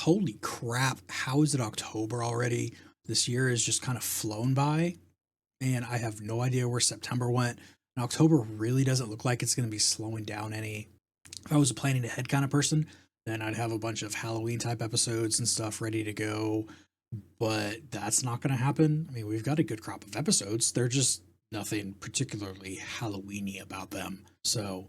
holy crap, how is it October already? This year has just kind of flown by, and I have no idea where September went. And October really doesn't look like it's going to be slowing down any. If I was a planning ahead kind of person, then I'd have a bunch of Halloween type episodes and stuff ready to go. But that's not going to happen. I mean, we've got a good crop of episodes. They're just nothing particularly Halloweeny about them. So,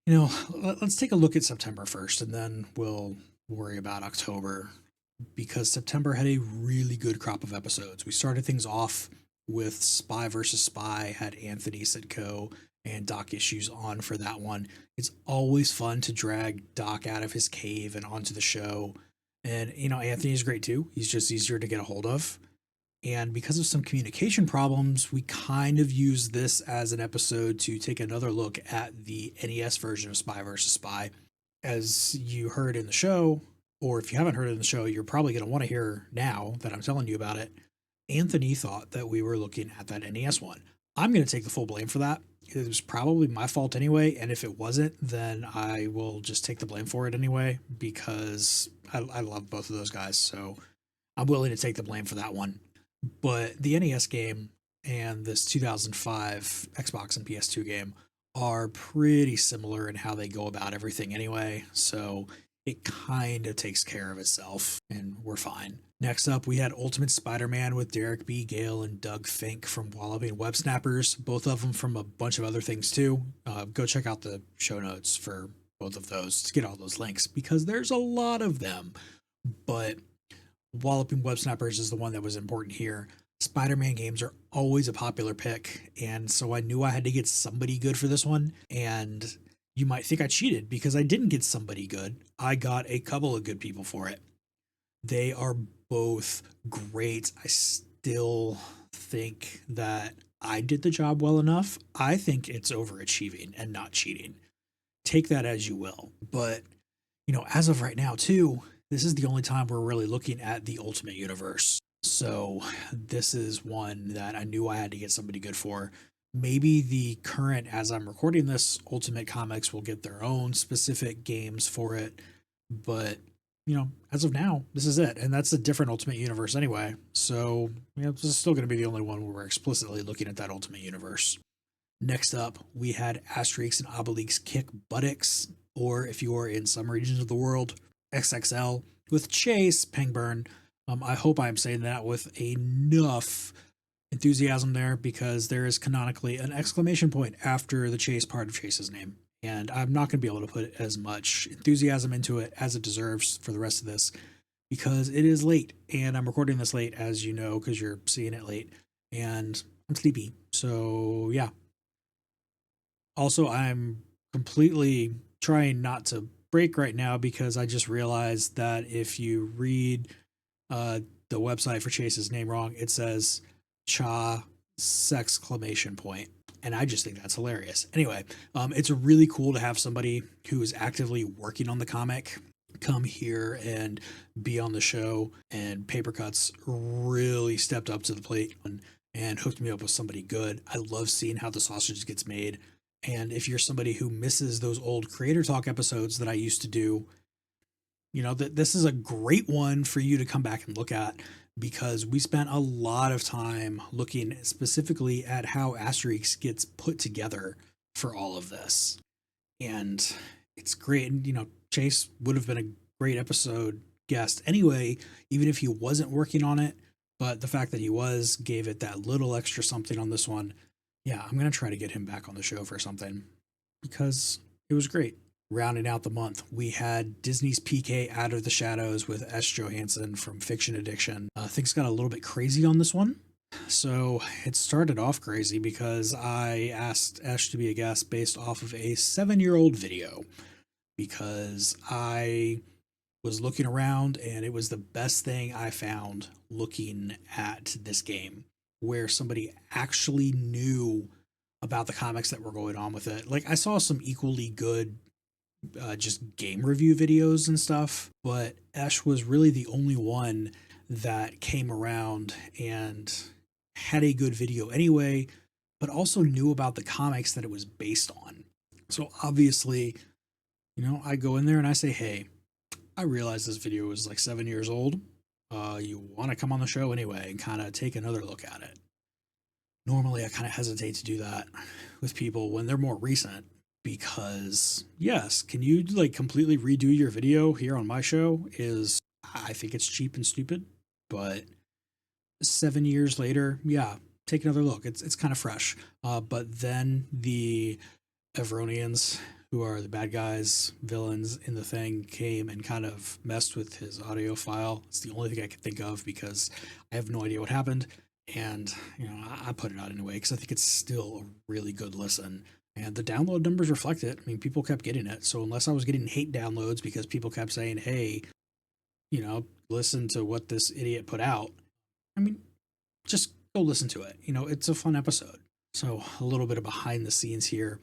let's take a look at September first, and then we'll worry about October, because September had a really good crop of episodes. We started things off with Spy versus Spy, had Anthony Sitko and Doc Issues on for that one. It's always fun to drag Doc out of his cave and onto the show. And, Anthony's great too. He's just easier to get a hold of. And because of some communication problems, we kind of use this as an episode to take another look at the NES version of Spy vs. Spy. As you heard in the show, or if you haven't heard it in the show, you're probably going to want to hear now that I'm telling you about it. Anthony thought that we were looking at that NES one. I'm going to take the full blame for that. It was probably my fault anyway, and if it wasn't, then I will just take the blame for it anyway, because I love both of those guys, so I'm willing to take the blame for that one. But the NES game and this 2005 Xbox and PS2 game are pretty similar in how they go about everything anyway, so it kind of takes care of itself, and we're fine. Next up, we had Ultimate Spider-Man with Derek B. Gale and Doug Fink from Walloping Web Snappers, both of them from a bunch of other things too. Go check out the show notes for both of those to get all those links, because there's a lot of them. But Walloping Web Snappers is the one that was important here. Spider-Man games are always a popular pick, and so I knew I had to get somebody good for this one. And you might think I cheated because I didn't get somebody good. I got a couple of good people for it. They are both great. I still think that I did the job well enough. I think it's overachieving and not cheating. Take that as you will. But, as of right now, too, this is the only time we're really looking at the Ultimate Universe. So this is one that I knew I had to get somebody good for. Maybe the current, as I'm recording this, Ultimate Comics will get their own specific games for it. But, as of now, this is it. And that's a different Ultimate Universe anyway. So, this is still going to be the only one where we're explicitly looking at that Ultimate Universe. Next up, we had Asterix and Obelix Kick Buttocks, or if you are in some regions of the world, XXL, with Chase Pangburn. I hope I'm saying that with enough enthusiasm there, because there is canonically an exclamation point after the Chase part of Chase's name. And I'm not going to be able to put as much enthusiasm into it as it deserves for the rest of this, because it is late, and I'm recording this late, as you know, because you're seeing it late, and I'm sleepy. So, yeah. Also, I'm completely trying not to break right now, because I just realized that if you read the website for Chase's name wrong, it says Cha sexclamation point. And I just think that's hilarious. Anyway, it's really cool to have somebody who is actively working on the comic come here and be on the show. And Paper Cuts really stepped up to the plate and hooked me up with somebody good. I love seeing how the sausage gets made. And if you're somebody who misses those old Creator Talk episodes that I used to do, this is a great one for you to come back and look at, because we spent a lot of time looking specifically at how Asterix gets put together for all of this. And it's great. And, Chase would have been a great episode guest anyway, even if he wasn't working on it. But the fact that he was gave it that little extra something on this one. Yeah, I'm going to try to get him back on the show for something, because it was great. Rounding out the month, we had Disney's PK Out of the Shadows with S. Johansson from Fiction Addiction. Things got a little bit crazy on this one. So it started off crazy because I asked Ash to be a guest based off of a 7-year-old video, because I was looking around and it was the best thing I found looking at this game, where somebody actually knew about the comics that were going on with it. Like, I saw some equally good just game review videos and stuff, but Esh was really the only one that came around and had a good video anyway, but also knew about the comics that it was based on. So obviously, I go in there and I say, hey, I realized this video was like 7 years old. You want to come on the show anyway and kind of take another look at it. Normally, I kind of hesitate to do that with people when they're more recent because, yes, can you like completely redo your video here on my show? I think it's cheap and stupid, but 7 years later, yeah, take another look. It's kind of fresh. But then the Evronians, who are the bad guys, villains in the thing, came and kind of messed with his audio file. It's the only thing I could think of because I have no idea what happened. And, I put it out anyway because I think it's still a really good listen. And the download numbers reflect it. I mean, people kept getting it. So unless I was getting hate downloads because people kept saying, hey, listen to what this idiot put out, I mean, just go listen to it. It's a fun episode. So a little bit of behind the scenes here.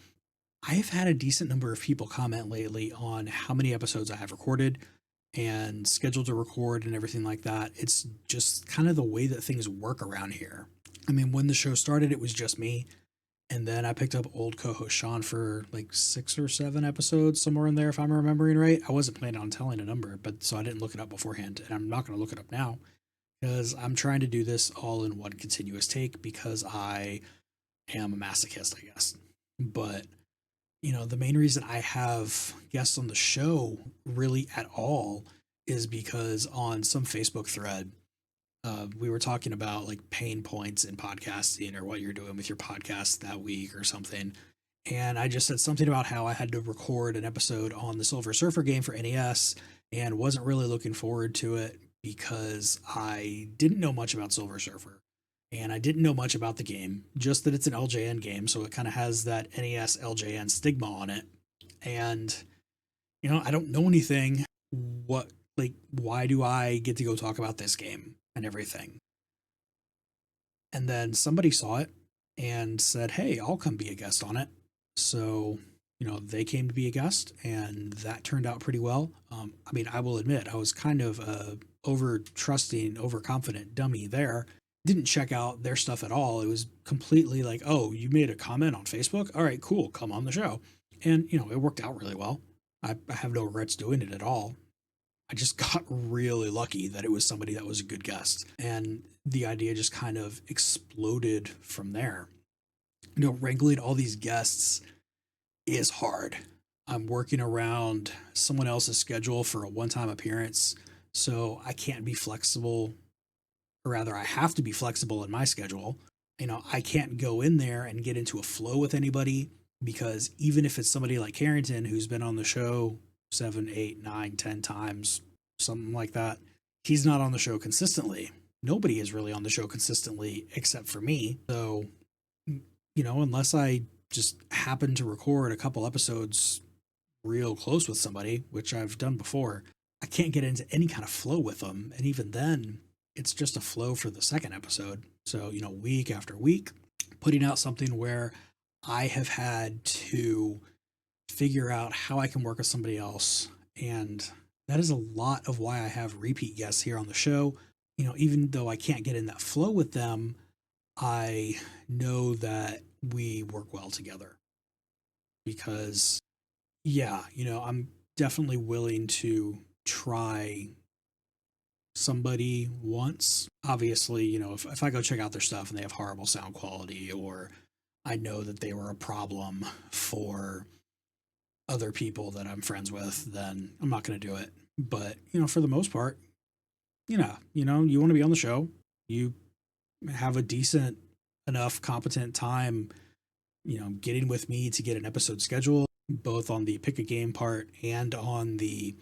I've had a decent number of people comment lately on how many episodes I have recorded and scheduled to record and everything like that. It's just kind of the way that things work around here. I mean, when the show started, it was just me. And then I picked up old co-host Sean for like 6 or 7 episodes, somewhere in there, if I'm remembering right. I wasn't planning on telling a number, but so I didn't look it up beforehand. And I'm not going to look it up now because I'm trying to do this all in one continuous take because I am a masochist, I guess. But the main reason I have guests on the show really at all is because on some Facebook thread, we were talking about like pain points in podcasting or what you're doing with your podcast that week or something. And I just said something about how I had to record an episode on the Silver Surfer game for NES and wasn't really looking forward to it because I didn't know much about Silver Surfer. And I didn't know much about the game, just that it's an LJN game, so it kind of has that NES LJN stigma on it. And, I don't know anything. Why do I get to go talk about this game and everything? And then somebody saw it and said, hey, I'll come be a guest on it. So, they came to be a guest, and that turned out pretty well. I mean, I will admit, I was kind of a over-trusting, overconfident dummy there. Didn't check out their stuff at all. It was completely like, oh, you made a comment on Facebook? All right, cool. Come on the show. And, it worked out really well. I have no regrets doing it at all. I just got really lucky that it was somebody that was a good guest. And the idea just kind of exploded from there. Wrangling all these guests is hard. I'm working around someone else's schedule for a one-time appearance, so I can't be flexible. Or rather, I have to be flexible in my schedule. I can't go in there and get into a flow with anybody because even if it's somebody like Carrington, who's been on the show 7, 8, 9, 10 times, something like that, he's not on the show consistently. Nobody is really on the show consistently except for me. So, unless I just happen to record a couple episodes real close with somebody, which I've done before, I can't get into any kind of flow with them. And even then, it's just a flow for the second episode. So, week after week, putting out something where I have had to figure out how I can work with somebody else. And that is a lot of why I have repeat guests here on the show. Even though I can't get in that flow with them, I know that we work well together because, yeah, I'm definitely willing to try somebody once. Obviously, if I go check out their stuff and they have horrible sound quality, or I know that they were a problem for other people that I'm friends with, then I'm not going to do it. But, for the most part, you want to be on the show, you have a decent enough competent time, getting with me to get an episode scheduled, both on the pick a game part and on the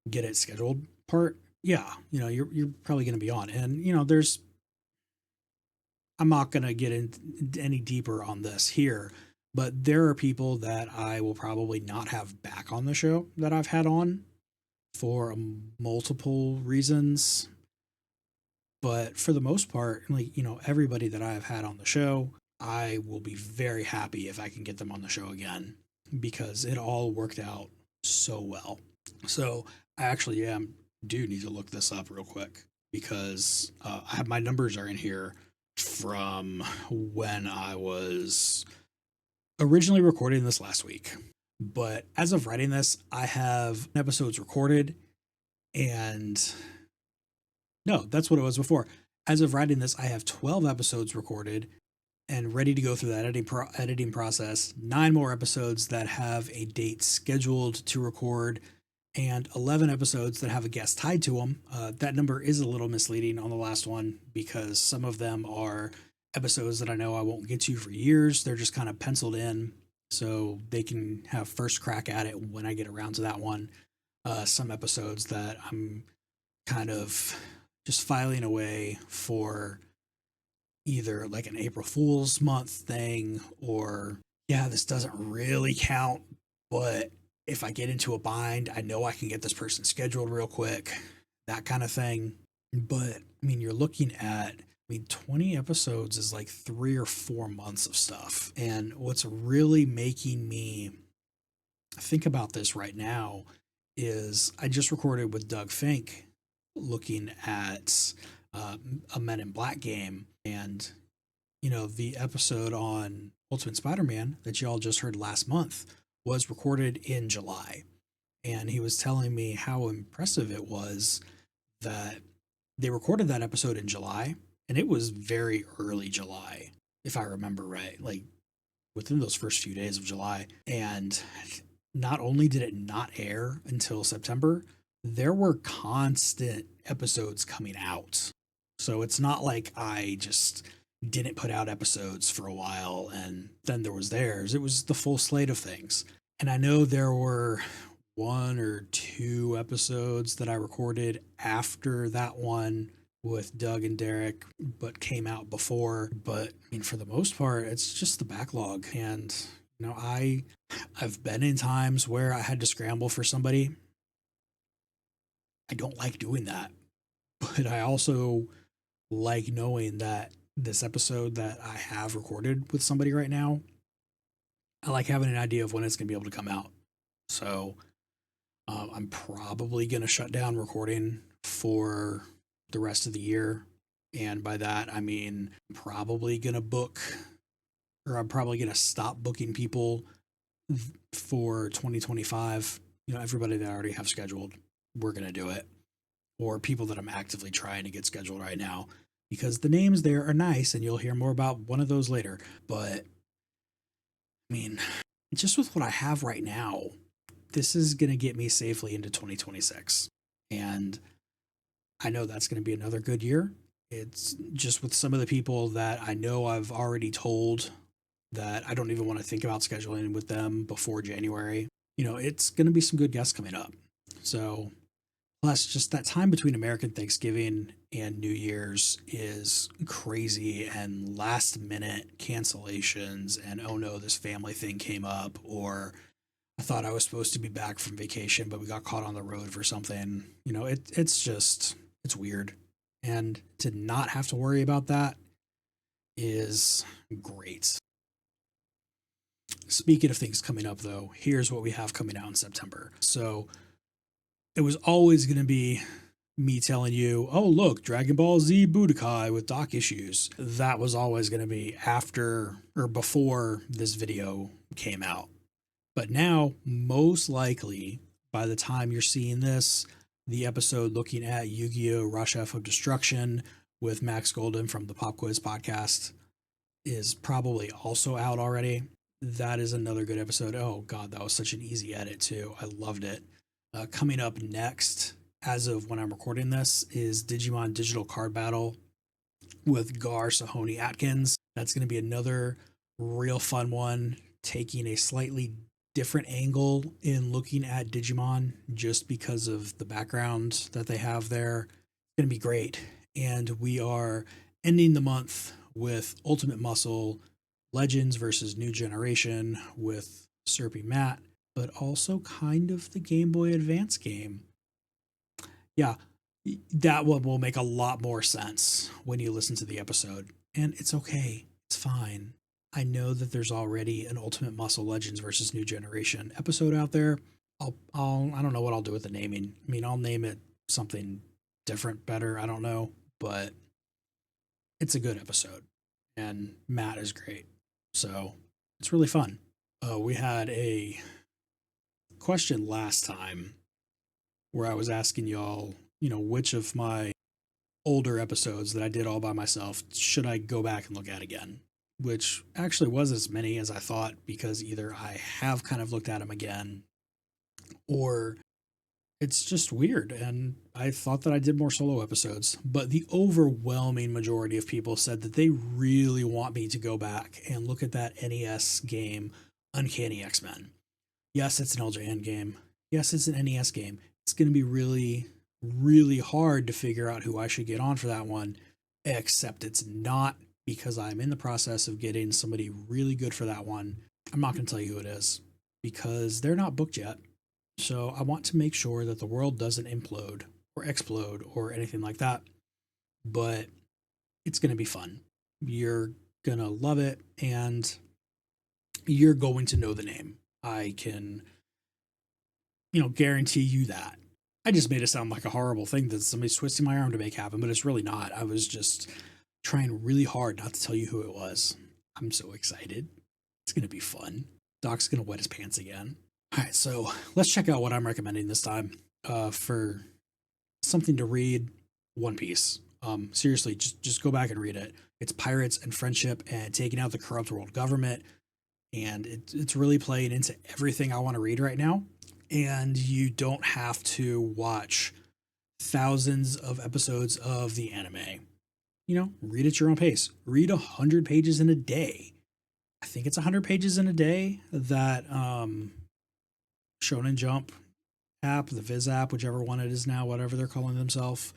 get it scheduled part. Yeah, you're probably going to be on. And, I'm not going to get in any deeper on this here, but there are people that I will probably not have back on the show that I've had on for multiple reasons. But for the most part, everybody that I've had on the show, I will be very happy if I can get them on the show again because it all worked out so well. So I actually do need to look this up real quick because I have my numbers are in here from when I was originally recording this last week. But as of writing this, I have episodes recorded, and no, that's what it was before. As of writing this, I have 12 episodes recorded and ready to go through that editing process. 9 more episodes that have a date scheduled to record, and 11 episodes that have a guest tied to them. That number is a little misleading on the last one because some of them are episodes that I know I won't get to for years. They're just kind of penciled in so they can have first crack at it when I get around to that one. Some episodes that I'm kind of just filing away for either like an April Fool's month thing, or yeah, this doesn't really count, but if I get into a bind, I know I can get this person scheduled real quick, that kind of thing. But I mean, you're looking at, I mean, 20 episodes is like 3 or 4 months of stuff. And what's really making me think about this right now is I just recorded with Doug Fink looking at a Men in Black game. And, you know, the episode on Ultimate Spider Man that y'all just heard last month was recorded in July. And he was telling me how impressive it was that they recorded that episode in July, and it was very early July, if I remember right, like within those first few days of July. And not only did it not air until September, there were constant episodes coming out. So it's not like I just didn't put out episodes for a while and then there was theirs. It was the full slate of things. And I know there were 1 or 2 episodes that I recorded after that one with Doug and Derek, but came out before. But I mean, for the most part, it's just the backlog. And you know, I've been in times where I had to scramble for somebody. I don't like doing that, but I also like knowing that this episode that I have recorded with somebody right now, I like having an idea of when it's going to be able to come out. So I'm probably going to shut down recording for the rest of the year. And by that, I mean, I'm probably going to book, or I'm probably going to stop booking people for 2025. You know, everybody that I already have scheduled, we're going to do it. Or people that I'm actively trying to get scheduled right now, because the names there are nice and you'll hear more about one of those later. But I mean, just with what I have right now, this is going to get me safely into 2026. And I know that's going to be another good year. It's just with some of the people that I know I've already told that I don't even want to think about scheduling with them before January. You know, it's going to be some good guests coming up. So, plus, just that time between American Thanksgiving and New Year's is crazy, and last minute cancellations, and oh no, this family thing came up, or I thought I was supposed to be back from vacation, but we got caught on the road for something. You know, it's weird. And to not have to worry about that is great. Speaking of things coming up, though, here's what we have coming out in September. So it was always going to be me telling you, oh, look, Dragon Ball Z Budokai with dock issues. That was always going to be after or before this video came out. But now, most likely, by the time you're seeing this, the episode looking at Yu-Gi-Oh! Rush F of Destruction with Max Golden from the Pop Quiz podcast is probably also out already. That is another good episode. Oh, God, that was such an easy edit, too. I loved it. Coming up next, as of when I'm recording this, is Digimon Digital Card Battle with Gar Sahoni Atkins. That's going to be another real fun one, taking a slightly different angle in looking at Digimon just because of the background that they have there. It's going to be great. And we are ending the month with Ultimate Muscle Legends versus New Generation with Serpy Matt, but also kind of the Game Boy Advance game. Yeah, that one will make a lot more sense when you listen to the episode. And it's okay. It's fine. I know that there's already an Ultimate Muscle Legends versus New Generation episode out there. I don't know what I'll do with the naming. I mean, I'll name it something different, better. I don't know, but it's a good episode, and Matt is great. So it's really fun. We had a question last time where I was asking y'all, which of my older episodes that I did all by myself should I go back and look at again? Which actually was as many as I thought, because either I have kind of looked at them again, or it's just weird. And I thought that I did more solo episodes, but the overwhelming majority of people said that they really want me to go back and look at that NES game, Uncanny X-Men. Yes, it's an LJN game. Yes, it's an NES game. It's going to be really, really hard to figure out who I should get on for that one, except it's not, because I'm in the process of getting somebody really good for that one. I'm not going to tell you who it is because they're not booked yet. So I want to make sure that the world doesn't implode or explode or anything like that. But it's going to be fun. You're going to love it, and you're going to know the name. I can, guarantee you that. I just made it sound like a horrible thing that somebody's twisting my arm to make happen, but it's really not. I was just trying really hard not to tell you who it was. I'm so excited. It's going to be fun. Doc's going to wet his pants again. All right, so let's check out what I'm recommending this time for something to read. One Piece. Seriously, just go back and read it. It's pirates and friendship and taking out the corrupt world government, and it's really playing into everything I want to read right now. And you don't have to watch thousands of episodes of the anime. Read at your own pace. Read 100 pages in a day. I think it's 100 pages in a day that Shonen Jump app, the Viz app, whichever one it is now, whatever they're calling themselves,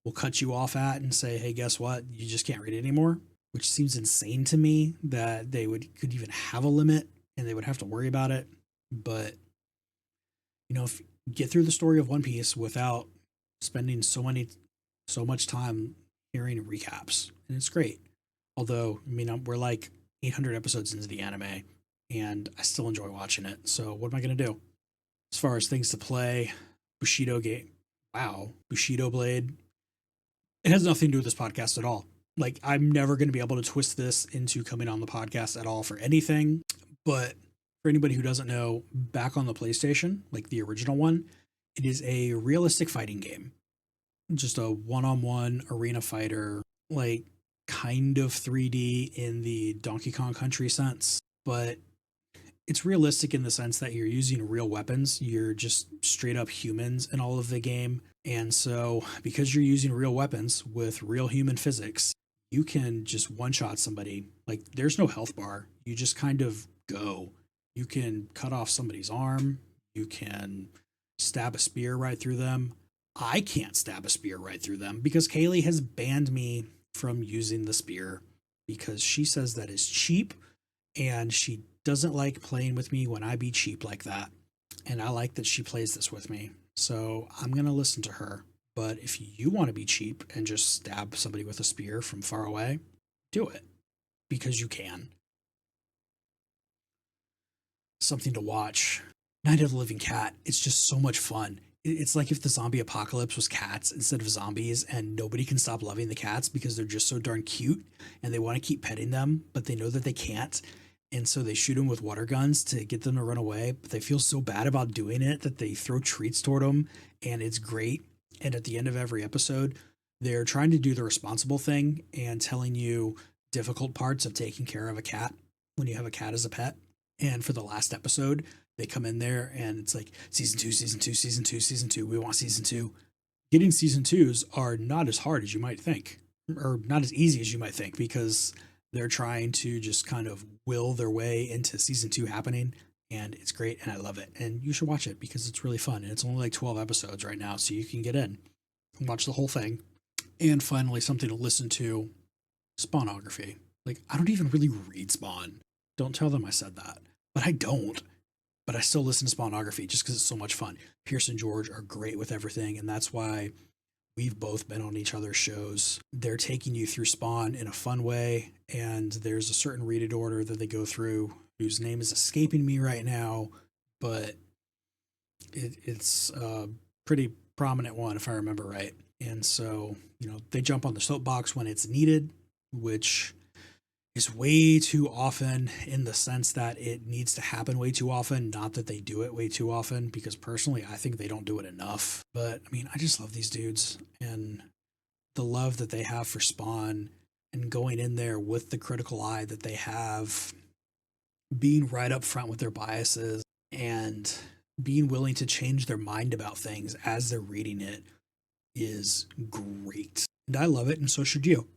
will cut you off at and say, hey, guess what? You just can't read it anymore, which seems insane to me that they could even have a limit and they would have to worry about it. But, if you get through the story of One Piece without spending so much time hearing recaps, and it's great. Although, we're like 800 episodes into the anime, and I still enjoy watching it. So what am I going to do? As far as things to play, Bushido game. Wow. Bushido Blade. It has nothing to do with this podcast at all. Like, I'm never going to be able to twist this into coming on the podcast at all for anything. But for anybody who doesn't know, back on the PlayStation, like the original one, it is a realistic fighting game. Just a one-on-one arena fighter, like kind of 3D in the Donkey Kong Country sense, but it's realistic in the sense that you're using real weapons. You're just straight up humans in all of the game. And so because you're using real weapons with real human physics, you can just one-shot somebody. Like, there's no health bar. You just kind of go. You can cut off somebody's arm. You can stab a spear right through them. I can't stab a spear right through them because Kaylee has banned me from using the spear because she says that is cheap, and she doesn't like playing with me when I be cheap like that. And I like that she plays this with me. So I'm going to listen to her. But if you want to be cheap and just stab somebody with a spear from far away, do it, because you can. Something to watch. Night of the Living Cat. It's just so much fun. It's like if the zombie apocalypse was cats instead of zombies, and nobody can stop loving the cats because they're just so darn cute and they want to keep petting them, but they know that they can't. And so they shoot them with water guns to get them to run away, but they feel so bad about doing it that they throw treats toward them, and it's great. And at the end of every episode, they're trying to do the responsible thing and telling you difficult parts of taking care of a cat when you have a cat as a pet. And for the last episode, they come in there and it's like season 2, season 2, season 2, season 2. We want season 2. Getting season 2s are not as hard as you might think, or not as easy as you might think, because they're trying to just kind of will their way into season 2 happening. And it's great, and I love it. And you should watch it because it's really fun. And it's only like 12 episodes right now, so you can get in and watch the whole thing. And finally, something to listen to, Spawnography. Like, I don't even really read Spawn. Don't tell them I said that. But I don't. But I still listen to Spawnography just because it's so much fun. Pierce and George are great with everything, and that's why we've both been on each other's shows. They're taking you through Spawn in a fun way, and there's a certain read order that they go through whose name is escaping me right now, but it's a pretty prominent one if I remember right. And so, they jump on the soapbox when it's needed, which is way too often, in the sense that it needs to happen way too often, not that they do it way too often, because personally I think they don't do it enough. But I mean, I just love these dudes, and the love that they have for Spawn, and going in there with the critical eye that they have, being right up front with their biases, and being willing to change their mind about things as they're reading it is great. And I love it, and so should you.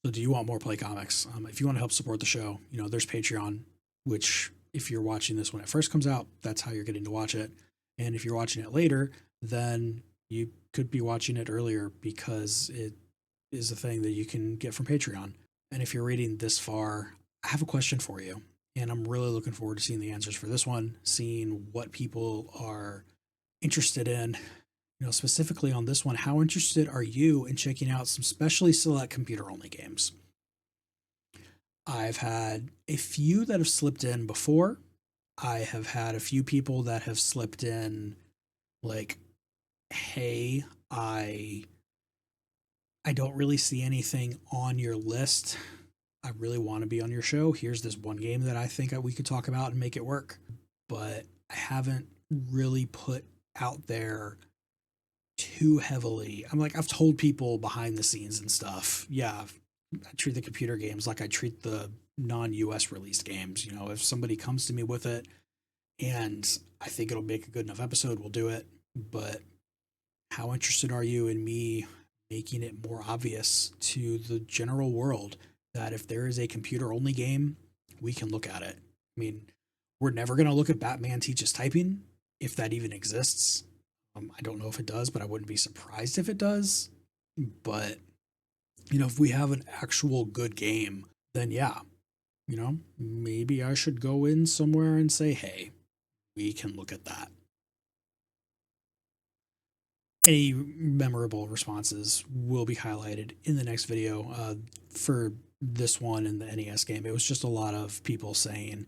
So, do you want more Play Comics? If you want to help support the show, there's Patreon, which, if you're watching this when it first comes out, that's how you're getting to watch it. And if you're watching it later, then you could be watching it earlier, because it is a thing that you can get from Patreon. And if you're reading this far, I have a question for you. And I'm really looking forward to seeing the answers for this one, seeing what people are interested in. Specifically on this one, how interested are you in checking out some specially select computer only games? I've had a few that have slipped in before. I have had a few people that have slipped in, like, hey, I don't really see anything on your list. I really want to be on your show. Here's this one game that I think we could talk about and make it work. But I haven't really put out there too heavily. I've told people behind the scenes and stuff. Yeah, I treat the computer games like I treat the non-US released games. If somebody comes to me with it and I think it'll make a good enough episode, we'll do it. But how interested are you in me making it more obvious to the general world that if there is a computer only game, we can look at it? I mean, we're never going to look at Batman Teaches Typing, if that even exists. I don't know if it does, but I wouldn't be surprised if it does. But, if we have an actual good game, then yeah, maybe I should go in somewhere and say, hey, we can look at that. Any memorable responses will be highlighted in the next video. For this one in the NES game, it was just a lot of people saying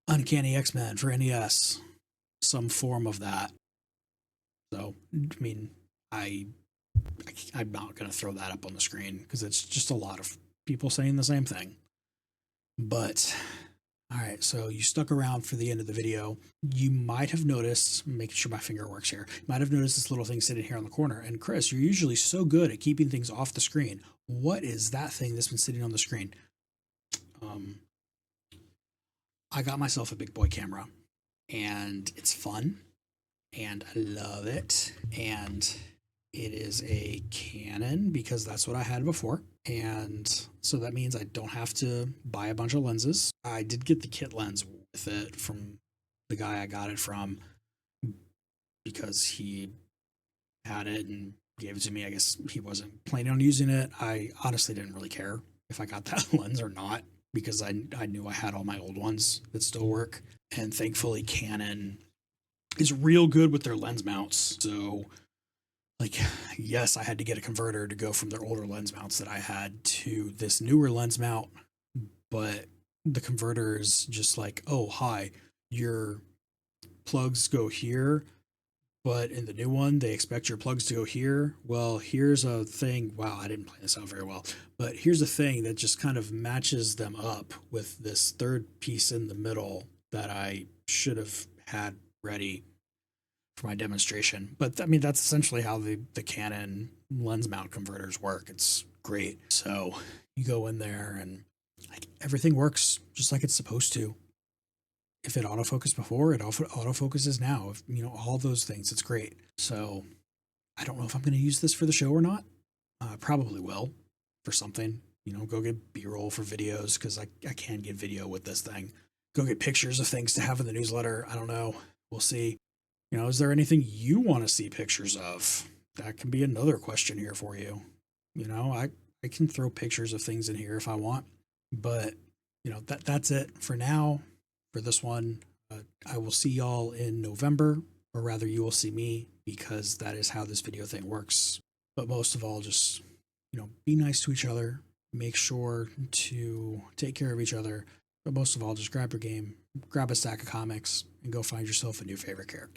Uncanny X-Men for NES, some form of that. So, I mean, I'm not going to throw that up on the screen because it's just a lot of people saying the same thing. But, all right, so you stuck around for the end of the video. You might have noticed, making sure my finger works here, you might have noticed this little thing sitting here on the corner. And Chris, you're usually so good at keeping things off the screen. What is that thing that's been sitting on the screen? I got myself a big boy camera, and it's fun, and I love it. And it is a Canon because that's what I had before. And so that means I don't have to buy a bunch of lenses. I did get the kit lens with it from the guy I got it from because he had it and gave it to me. I guess he wasn't planning on using it. I honestly didn't really care if I got that lens or not because I knew I had all my old ones that still work. And thankfully, Canon is real good with their lens mounts. So, yes, I had to get a converter to go from their older lens mounts that I had to this newer lens mount, but the converter is just like, oh, hi, your plugs go here, but in the new one, they expect your plugs to go here. Well, here's a thing. Wow, I didn't plan this out very well, but here's a thing that just kind of matches them up with this third piece in the middle that I should have had ready for my demonstration. But I mean, that's essentially how the Canon lens mount converters work. It's great. So you go in there and everything works just like it's supposed to. If it autofocused before, it autofocuses now. All those things, it's great. So I don't know if I'm going to use this for the show or not. Probably will for something. Go get B-roll for videos because I can get video with this thing. Go get pictures of things to have in the newsletter. I don't know. We'll see. Is there anything you want to see pictures of? That can be another question here for you. I can throw pictures of things in here if I want, but that's it for now. For this one, I will see y'all in November, or rather, you will see me because that is how this video thing works. But most of all, just be nice to each other. Make sure to take care of each other. But most of all, just grab your game, grab a stack of comics, and go find yourself a new favorite character.